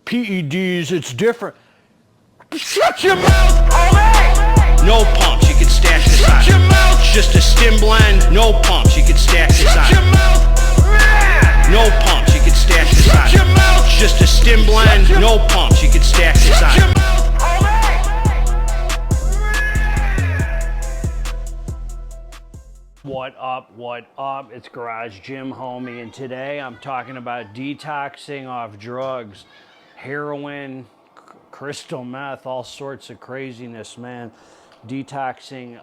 PEDs, it's different. Shut your mouth, homie! No pumps, you can stash this on. Shut your mouth! Just a stim blend, no pumps, you can stash this Shut your on. mouth! No pumps, you can stash this Shut your on. mouth! Just a stim blend, no pumps, you can stash this Shut your on. mouth, homie! What up, what up? It's Garage Jim, homie, and today I'm talking about detoxing off drugs, heroin, crystal meth, all sorts of craziness, man. Detoxing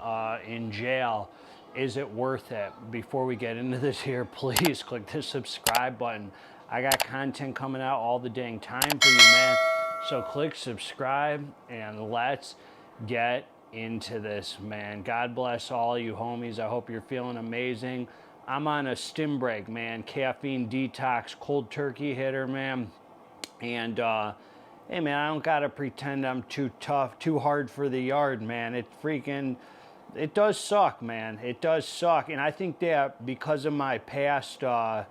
in jail. Is it worth it? Before we get into this here, please click the subscribe button. I got content coming out all the dang time for you, man. So click subscribe and let's get into this, man. God bless all you homies. I hope you're feeling amazing. I'm on a stim break, man. Caffeine detox, cold turkey hitter, man. And hey, man, I don't gotta pretend I'm too tough, too hard for the yard, man. It does suck, man. It does suck. And I think that because of my past, I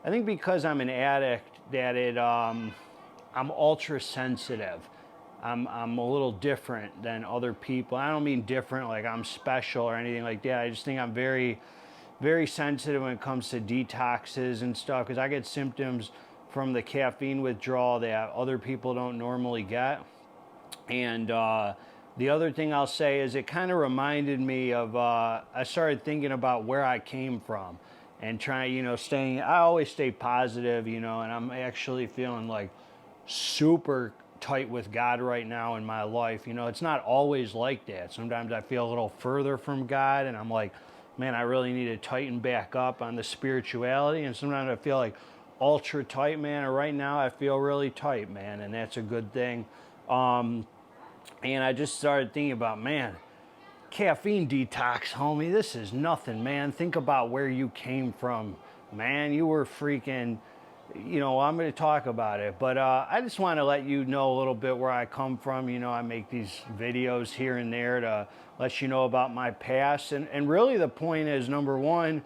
think because I'm an addict, that I'm ultra sensitive. I'm a little different than other people. I don't mean different like I'm special or anything like that. I just think I'm very, very sensitive when it comes to detoxes and stuff, because I get symptoms from the caffeine withdrawal that other people don't normally get. And the other thing I'll say is it kind of reminded me of, I started thinking about where I came from and trying, I always stay positive, and I'm actually feeling like super tight with God right now in my life. It's not always like that. Sometimes I feel a little further from God and I'm like, man, I really need to tighten back up on the spirituality. And sometimes I feel like ultra tight, man. And right now I feel really tight, man. And that's a good thing. And I just started thinking about, man, caffeine detox, homie, this is nothing, man. Think about where you came from, man. You were freaking, I'm going to talk about it, but I just want to let you know a little bit where I come from. I make these videos here and there to let you know about my past. And really the point is, number one,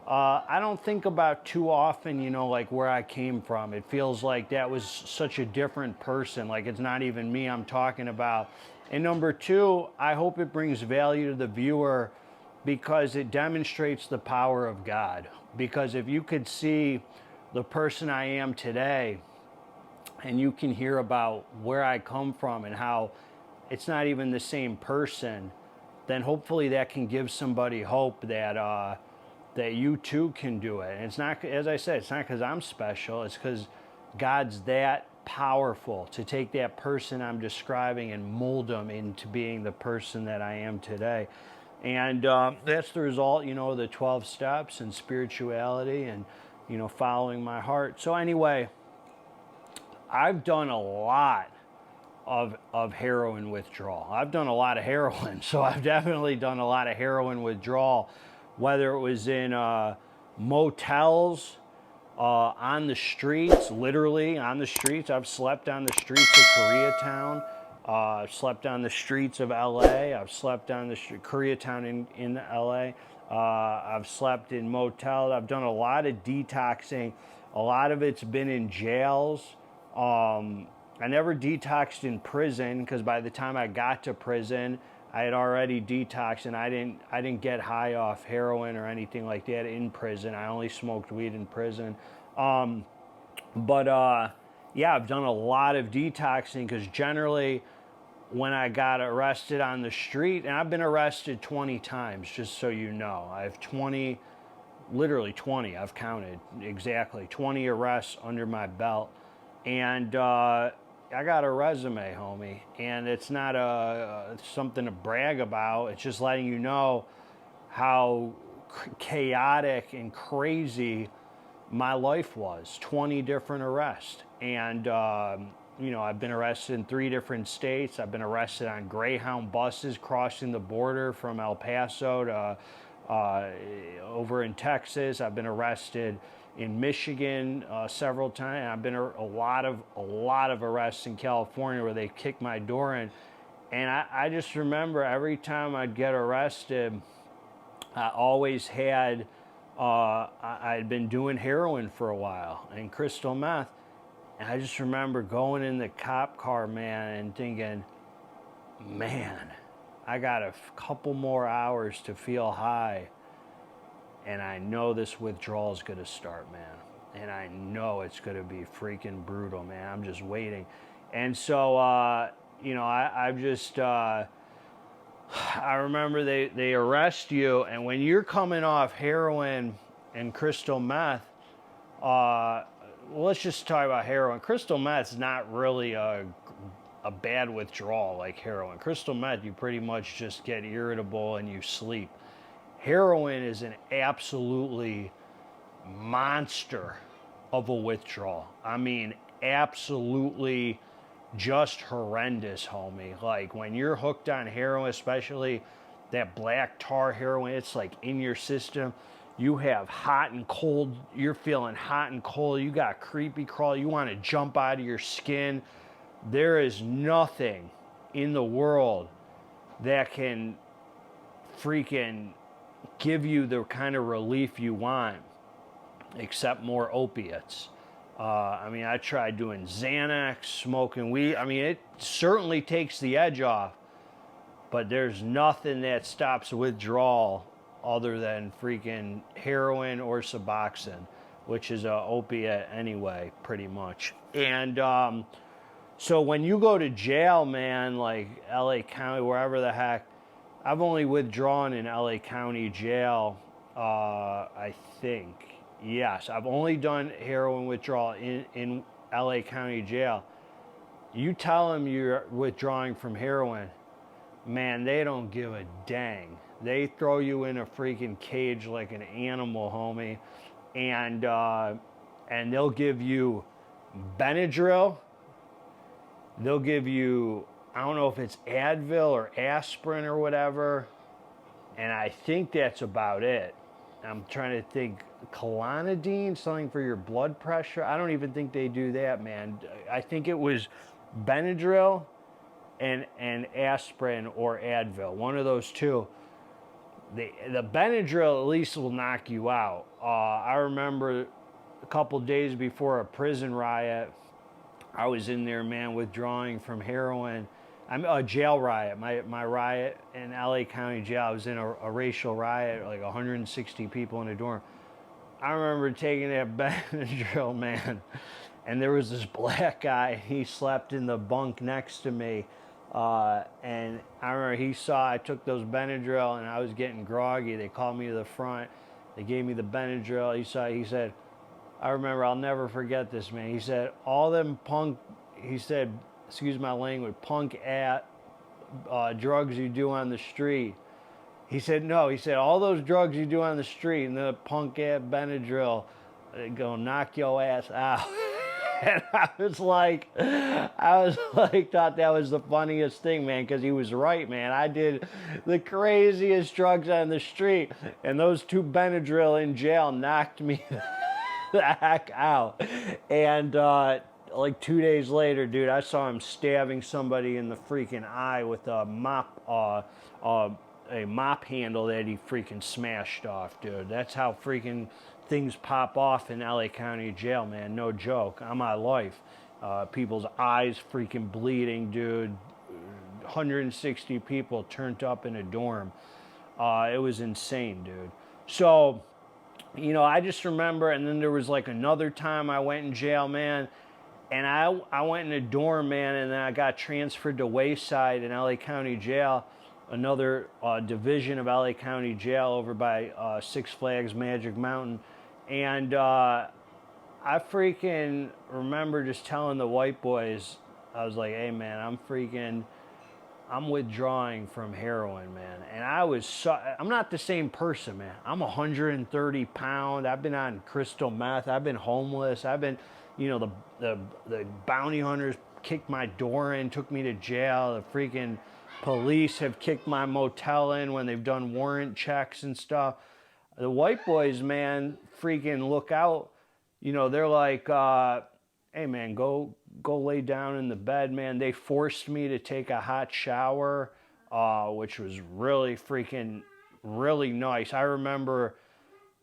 I don't think about too often, like where I came from. It feels like that was such a different person. Like it's not even me I'm talking about. And number two, I hope it brings value to the viewer because it demonstrates the power of God. Because if you could see the person I am today and you can hear about where I come from and how it's not even the same person, then hopefully that can give somebody hope that that you too can do it. And it's not, as I said, it's not because I'm special. It's because God's that powerful to take that person I'm describing and mold them into being the person that I am today. And that's the result, the 12 steps and spirituality and, following my heart. So anyway, I've done a lot of heroin withdrawal. I've done a lot of heroin. So I've definitely done a lot of heroin withdrawal, whether it was in motels, on the streets, literally on the streets. I've slept on the streets of Koreatown. I've slept on the streets of LA. I've slept on the Koreatown in LA. I've slept in motels. I've done a lot of detoxing. A lot of it's been in jails. I never detoxed in prison because by the time I got to prison, I had already detoxed, and I didn't get high off heroin or anything like that in prison. I only smoked weed in prison. Yeah, I've done a lot of detoxing because generally when I got arrested on the street, and I've been arrested 20 times, just so you know. I have literally 20, I've counted exactly, 20 arrests under my belt. And I got a resume, homie, and it's not something to brag about. It's just letting you know how chaotic and crazy my life was. 20 different arrests. And, I've been arrested in 3 different states. I've been arrested on Greyhound buses crossing the border from El Paso to over in Texas. I've been arrested in Michigan several times. I've been a lot of arrests in California where they kicked my door in. And I just remember every time I'd get arrested, I always had, I'd been doing heroin for a while and crystal meth. And I just remember going in the cop car, man, and thinking, man, I got a couple more hours to feel high, and I know this withdrawal is going to start, man. And I know it's going to be freaking brutal, man. I'm just waiting. And so, I've just, I remember they arrest you, and when you're coming off heroin and crystal meth, well, let's just talk about heroin. Crystal meth's not really a bad withdrawal like heroin. Crystal meth, you pretty much just get irritable and you sleep. Heroin is an absolutely monster of a withdrawal. I mean, absolutely just horrendous, homie. Like when you're hooked on heroin, especially that black tar heroin, it's like in your system. You have hot and cold, you're feeling hot and cold, you got creepy crawl, you want to jump out of your skin. There is nothing in the world that can freaking give you the kind of relief you want except more opiates. I tried doing Xanax, smoking weed. I mean, it certainly takes the edge off, but there's nothing that stops withdrawal other than freaking heroin or Suboxone, which is an opiate anyway, pretty much. And so when you go to jail, man, like LA County, wherever the heck, I've only withdrawn in LA County jail, I think. Yes, I've only done heroin withdrawal in LA County jail. You tell them you're withdrawing from heroin, man, they don't give a dang. They throw you in a freaking cage like an animal, homie, and they'll give you Benadryl. They'll give you, I don't know if it's Advil or aspirin or whatever, and I think that's about it. I'm trying to think, Clonidine, something for your blood pressure. I don't even think they do that, man. I think it was Benadryl and aspirin or Advil, one of those two. The Benadryl at least will knock you out. I remember a couple days before a prison riot, I was in there, man, withdrawing from heroin. I'm a jail riot. My riot in LA County jail. I was in a racial riot, like 160 people in a dorm. I remember taking that Benadryl, man, and there was this black guy. He slept in the bunk next to me, and I remember he saw I took those Benadryl and I was getting groggy. They called me to the front. They gave me the Benadryl. He said, I remember, I'll never forget this, man. He said, all them punk, he said, excuse my language, punk at drugs you do on the street. He said, no, he said, all those drugs you do on the street and the punk at Benadryl, they go knock your ass out. And I was like, thought that was the funniest thing, man, because he was right, man. I did the craziest drugs on the street, and those two Benadryl in jail knocked me the heck out. And like 2 days later, dude, I saw him stabbing somebody in the freaking eye with a mop handle that he freaking smashed off, dude. That's how freaking things pop off in LA County jail, man. No joke. On my life. People's eyes freaking bleeding, dude. 160 people turned up in a dorm. It was insane, dude. So, I just remember, and then there was like another time I went in jail, man, and I went in a dorm, man, and then I got transferred to Wayside in LA County jail, another division of LA County jail over by Six Flags Magic Mountain. And I freaking remember just telling the white boys, I was like, hey, man, I'm withdrawing from heroin, man. And I'm not the same person, man. I'm 130 pound. I've been on crystal meth. I've been homeless. I've been, the bounty hunters kicked my door in, took me to jail. The freaking police have kicked my motel in when they've done warrant checks and stuff. The white boys, man, freaking look out. They're like, hey, man, go lay down in the bed, man. They forced me to take a hot shower, which was really nice. I remember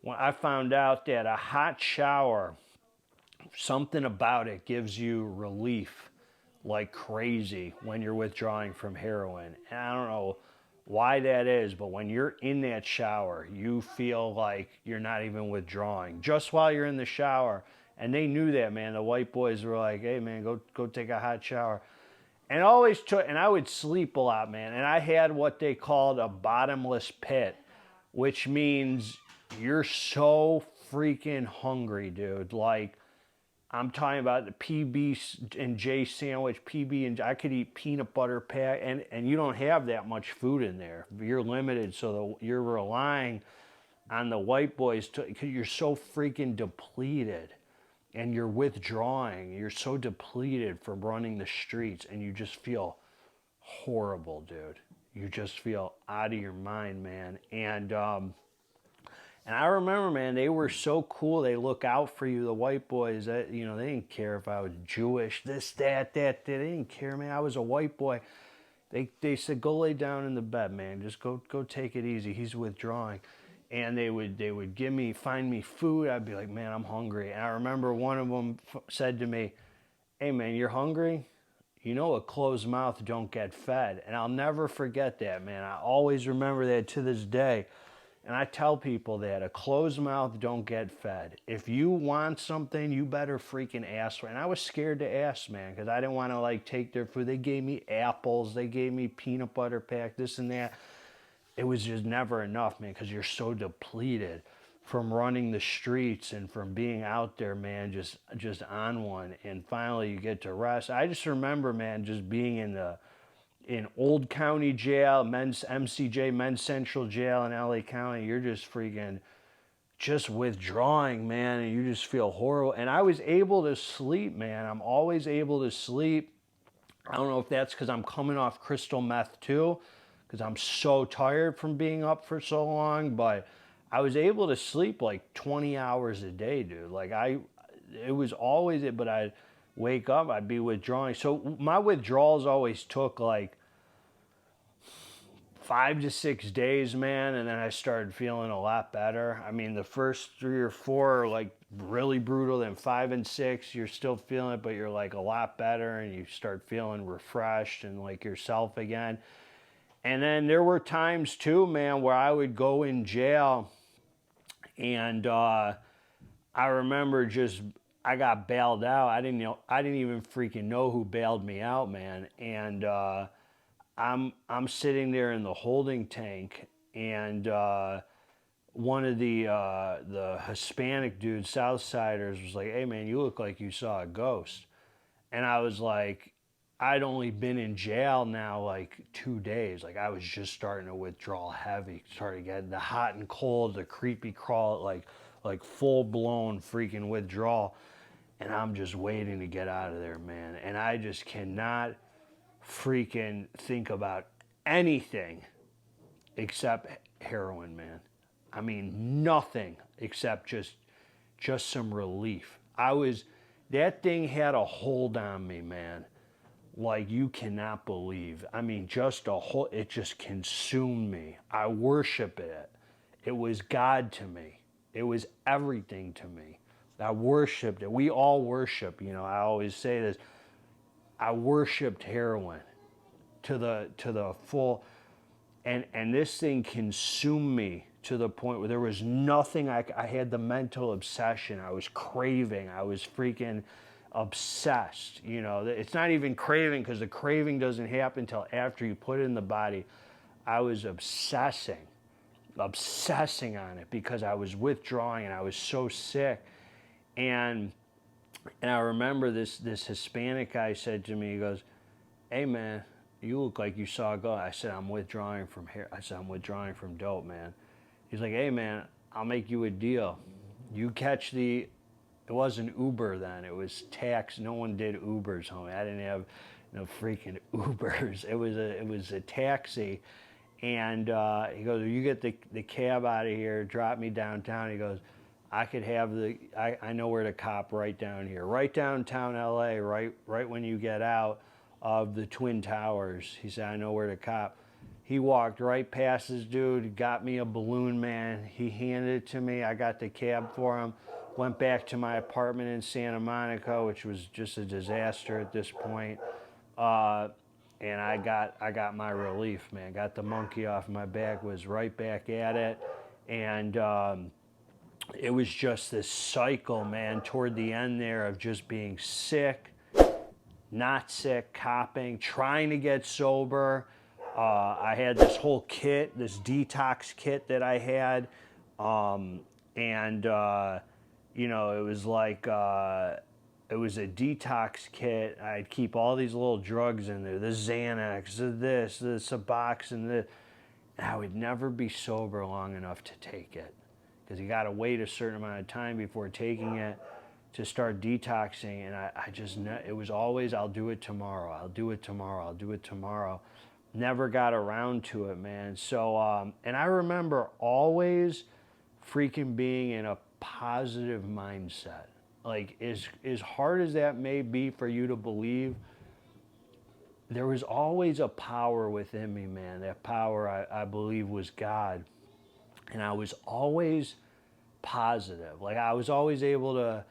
when I found out that a hot shower something about it gives you relief like crazy when you're withdrawing from heroin. And I don't know why that is, but when you're in that shower, you feel like you're not even withdrawing just while you're in the shower. And they knew that, man. The white boys were like, hey, man, go take a hot shower. And always took, and I would sleep a lot, man. And I had what they called a bottomless pit, which means you're so freaking hungry, dude. Like, I'm talking about the PB and J sandwich, PB and I could eat peanut butter pack, and you don't have that much food in there. You're limited, so you're relying on the white boys because you're so freaking depleted, and you're withdrawing. You're so depleted from running the streets, and you just feel horrible, dude. You just feel out of your mind, man. And I remember, man, they were so cool. They look out for you, the white boys. They didn't care if I was Jewish, this, that. They didn't care, man. I was a white boy. They said, go lay down in the bed, man. Just go take it easy. He's withdrawing. And they would find me food. I'd be like, man, I'm hungry. And I remember one of them said to me, hey, man, you're hungry? You know a closed mouth don't get fed. And I'll never forget that, man. I always remember that to this day. And I tell people that a closed mouth don't get fed. If you want something, you better freaking ask for it. And I was scared to ask, man, because I didn't want to like take their food. They gave me apples. They gave me peanut butter pack, this and that. It was just never enough, man, because you're so depleted from running the streets and from being out there, man, just on one. And finally you get to rest. I just remember, man, just being in Old County Jail, men's MCJ, Men's Central Jail in LA County. You're just freaking just withdrawing, man, and you just feel horrible. And I was able to sleep, man. I'm always able to sleep. I don't know if that's because I'm coming off crystal meth too, because I'm so tired from being up for so long, but I was able to sleep like 20 hours a day, dude. Like it was always it, but I'd wake up, I'd be withdrawing. So my withdrawals always took like 5 to 6 days, man, and then I started feeling a lot better. I mean, the first 3 or 4 are like really brutal, then 5 and 6, you're still feeling it, but you're like a lot better, and you start feeling refreshed and like yourself again. And then there were times too, man, where I would go in jail, and I remember I got bailed out. I didn't even freaking know who bailed me out, man. And I'm sitting there in the holding tank, and one of the Hispanic dudes, Southsiders, was like, "Hey, man, you look like you saw a ghost." And I was like, I'd only been in jail now like 2 days. Like I was just starting to withdraw heavy, started getting the hot and cold, the creepy crawl, like full blown freaking withdrawal. And I'm just waiting to get out of there, man. And I just cannot freaking think about anything except heroin, man. I mean, nothing except just some relief. That thing had a hold on me, man. Like you cannot believe. I mean, it just consumed me. I worship it. It was God to me. It was everything to me. I worshiped it. We all worship, I always say this. I worshiped heroin to the full, and this thing consumed me to the point where there was nothing. I had the mental obsession. I was craving. I was freaking obsessed. It's not even craving, because the craving doesn't happen until after you put it in the body. I was obsessing on it because I was withdrawing and I was so sick. And I remember this Hispanic guy said to me, he goes, "Hey, man, you look like you saw a ghost." I said, I'm withdrawing from here. I said, I'm withdrawing from dope, man. He's like, "Hey, man, I'll make you a deal. You catch it wasn't Uber then, it was tax. No one did Ubers, homie. I didn't have no freaking Ubers. It was a taxi." And he goes, "You get the cab out of here, drop me downtown." He goes, "I could have I know where to cop right down here, right downtown LA, right when you get out of the Twin Towers." He said, "I know where to cop." He walked right past this dude, got me a balloon, man. He handed it to me. I got the cab for him. went back to my apartment in Santa Monica, which was just a disaster at this point. And I got my relief, man. Got the monkey off my back, was right back at it. And it was just this cycle, man, toward the end there of just being sick, not sick, copping, trying to get sober. I had this whole kit, this detox kit that I had. You know, it was like, it was a detox kit. I'd keep all these little drugs in there, the Xanax, the Suboxone, this. And I would never be sober long enough to take it, because you got to wait a certain amount of time before taking it to start detoxing. And I just, it was always, I'll do it tomorrow, I'll do it tomorrow, I'll do it tomorrow. Never got around to it, man. So, and I remember always freaking being in a positive mindset. Like, as hard as that may be for you to believe, there was always a power within me, man. That power, I believe, was God. And I was always positive. Like, I was always able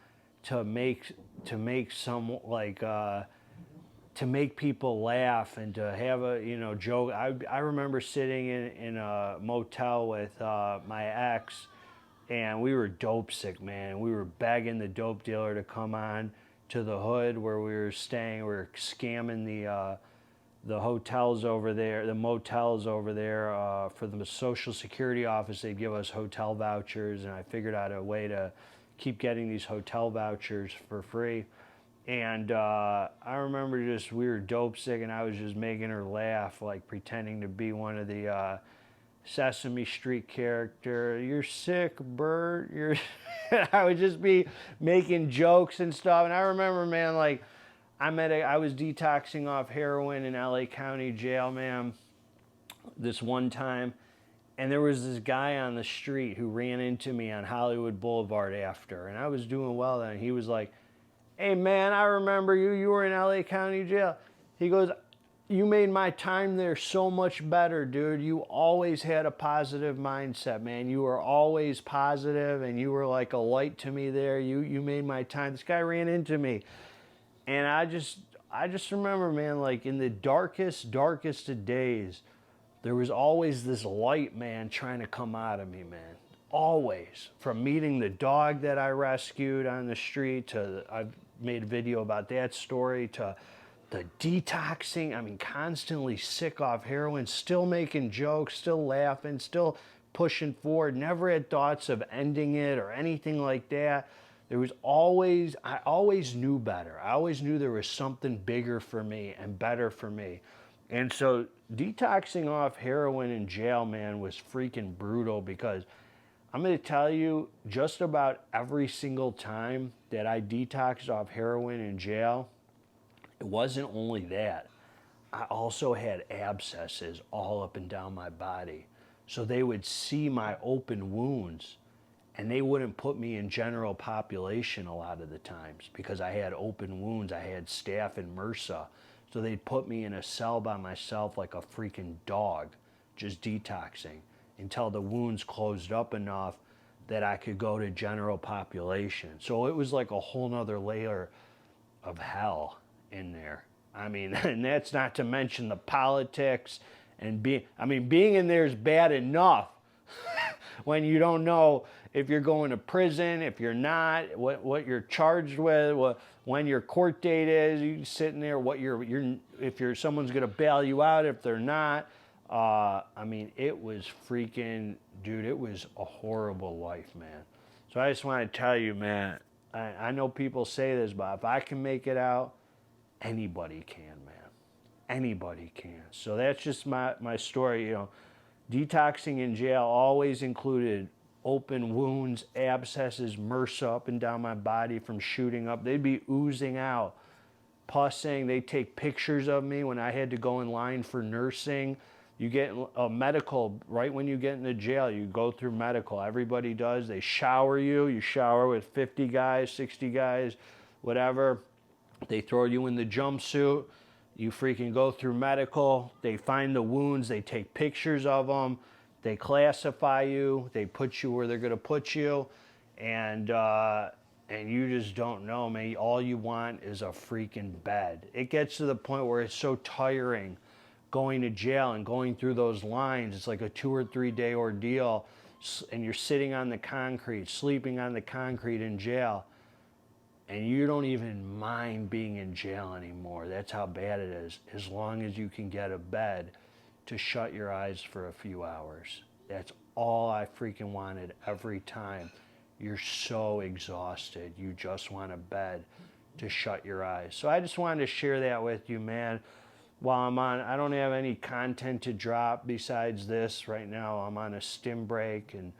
to make some, like, to make people laugh and to have a, you know, joke. I remember sitting in a motel with my ex, and we were dope sick, man. We were begging the dope dealer to come on to the hood where we were staying. We were scamming the hotels over there, the motels over there, for the Social Security office. They'd give us hotel vouchers, and I figured out a way to keep getting these hotel vouchers for free. And I remember we were dope sick, and I was just making her laugh, like pretending to be one of the Sesame Street character. You're sick, Bert. I would just be making jokes and stuff. And I remember, man, like, I was detoxing off heroin in LA County Jail, man, this one time. And there was this guy on the street who ran into me on Hollywood Boulevard after. And I was doing well then. He was like, "Hey, man, I remember you. You were in LA County Jail." He goes, "You made my time there so much better, dude. You always had a positive mindset, man. You were always positive, and you were like a light to me there. You made my time." This guy ran into me. And I just remember, man, like, in the darkest of days, there was always this light, man, trying to come out of me, man. Always. From meeting the dog that I rescued on the street to, I've made a video about that story, to the detoxing. I mean, constantly sick off heroin, still making jokes, still laughing, still pushing forward. Never had thoughts of ending it or anything like that. There was always, I always knew better. I always knew there was something bigger for me and better for me. And so detoxing off heroin in jail, man, was freaking brutal, because I'm going to tell you, just about every single time that I detoxed off heroin in jail, it wasn't only that. I also had abscesses all up and down my body. So they would see my open wounds, and they wouldn't put me in general population a lot of the times because I had open wounds. I had staph and MRSA. So they'd put me in a cell by myself like a freaking dog, just detoxing, until the wounds closed up enough that I could go to general population. So it was like a whole nother layer of hell in there. I mean, and that's not to mention the politics and being in there is bad enough when you don't know if you're going to prison, if you're not, what you're charged with, when your court date is, you sitting there, if someone's going to bail you out, if they're not. I mean, it was freaking, dude, it was a horrible life, man. So I just want to tell you, man, I know people say this, but if I can make it out, anybody can, man. Anybody can. So that's just my story, you know. Detoxing in jail always included open wounds, abscesses, MRSA up and down my body from shooting up. They'd be oozing out, pussing. They'd take pictures of me when I had to go in line for nursing. You get a medical right when you get into jail. You go through medical. Everybody does. They shower you. You shower with 50 guys, 60 guys, whatever. They throw you in the jumpsuit. You freaking go through medical. They find the wounds. They take pictures of them. They classify you. They put you where they're going to put you. and you just don't know, man. All you want is a freaking bed. It gets to the point where it's so tiring going to jail and going through those lines. It's like a 2 or 3 day ordeal, and you're sitting on the concrete, sleeping on the concrete in jail, and you don't even mind being in jail anymore. That's how bad it is, as long as you can get a bed to shut your eyes for a few hours. That's all I freaking wanted every time. You're so exhausted. You just want a bed to shut your eyes. So I just wanted to share that with you, man. While I'm on, I don't have any content to drop besides this right now. I'm on a stim break and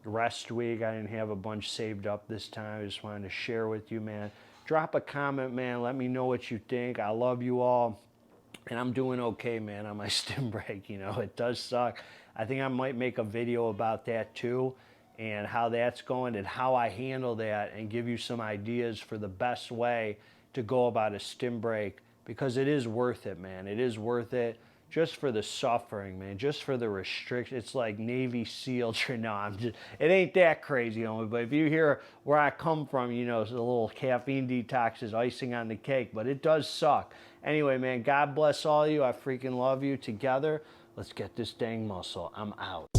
rest week. I didn't have a bunch saved up this time. I just wanted to share with you, man. Drop a comment, man. Let me know what you think. I love you all. And I'm doing okay, man, on my stim break. You know, it does suck. I think I might make a video about that too, and how that's going and how I handle that, and give you some ideas for the best way to go about a stim break, because it is worth it, man. It is worth it just for the suffering, man, just for the restriction. It's like Navy SEAL training. No, it ain't that crazy, only, but if you hear where I come from, you know, it's a little caffeine detox is icing on the cake, but it does suck. Anyway, man, God bless all you. I freaking love you. Together, let's get this dang muscle. I'm out.